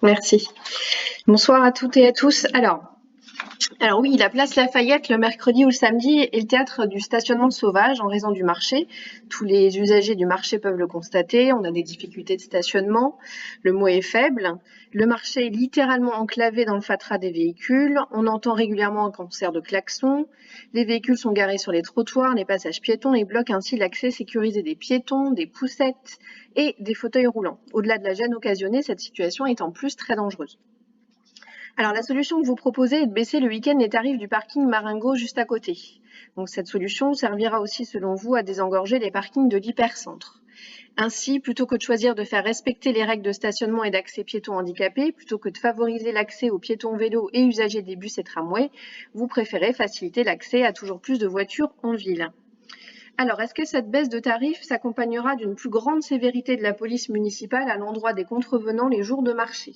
Merci. Bonsoir à toutes et à tous. Alors oui, la place Lafayette, le mercredi ou le samedi, est le théâtre du stationnement sauvage en raison du marché. Tous les usagers du marché peuvent le constater. On a des difficultés de stationnement. Le mot est faible. Le marché est littéralement enclavé dans le fatras des véhicules. On entend régulièrement un concert de klaxons. Les véhicules sont garés sur les trottoirs, les passages piétons et bloquent ainsi l'accès sécurisé des piétons, des poussettes et des fauteuils roulants. Au-delà de la gêne occasionnée, cette situation est en plus très dangereuse. Alors la solution que vous proposez est de baisser le week-end les tarifs du parking Marengo juste à côté. Donc cette solution servira aussi selon vous à désengorger les parkings de l'hypercentre. Ainsi, plutôt que de choisir de faire respecter les règles de stationnement et d'accès piétons handicapés, plutôt que de favoriser l'accès aux piétons vélos et usagers des bus et tramways, vous préférez faciliter l'accès à toujours plus de voitures en ville. Alors, est-ce que cette baisse de tarifs s'accompagnera d'une plus grande sévérité de la police municipale à l'endroit des contrevenants les jours de marché ?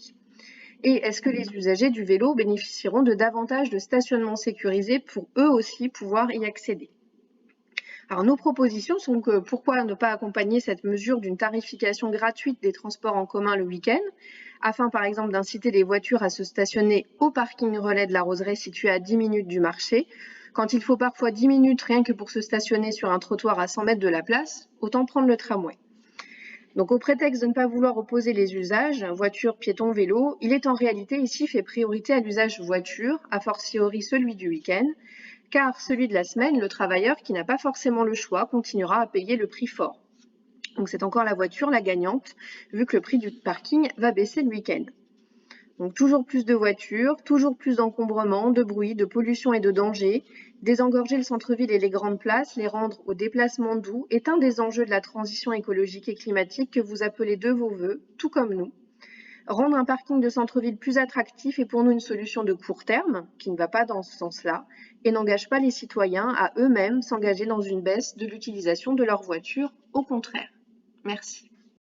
Et est-ce que les usagers du vélo bénéficieront de davantage de stationnements sécurisés pour eux aussi pouvoir y accéder? Alors nos propositions sont que pourquoi ne pas accompagner cette mesure d'une tarification gratuite des transports en commun le week-end, afin par exemple d'inciter les voitures à se stationner au parking relais de la Roseraie situé à 10 minutes du marché. Quand il faut parfois 10 minutes rien que pour se stationner sur un trottoir à 100 mètres de la place, autant prendre le tramway. Donc au prétexte de ne pas vouloir opposer les usages, voiture, piéton, vélo, il est en réalité ici fait priorité à l'usage voiture, a fortiori celui du week-end, car celui de la semaine, le travailleur qui n'a pas forcément le choix continuera à payer le prix fort. Donc c'est encore la voiture la gagnante, vu que le prix du parking va baisser le week-end. Donc toujours plus de voitures, toujours plus d'encombrement, de bruit, de pollution et de danger. Désengorger le centre-ville et les grandes places, les rendre aux déplacements doux, est un des enjeux de la transition écologique et climatique que vous appelez de vos voeux, tout comme nous. Rendre un parking de centre-ville plus attractif est pour nous une solution de court terme, qui ne va pas dans ce sens-là, et n'engage pas les citoyens à eux-mêmes s'engager dans une baisse de l'utilisation de leur voiture, au contraire. Merci.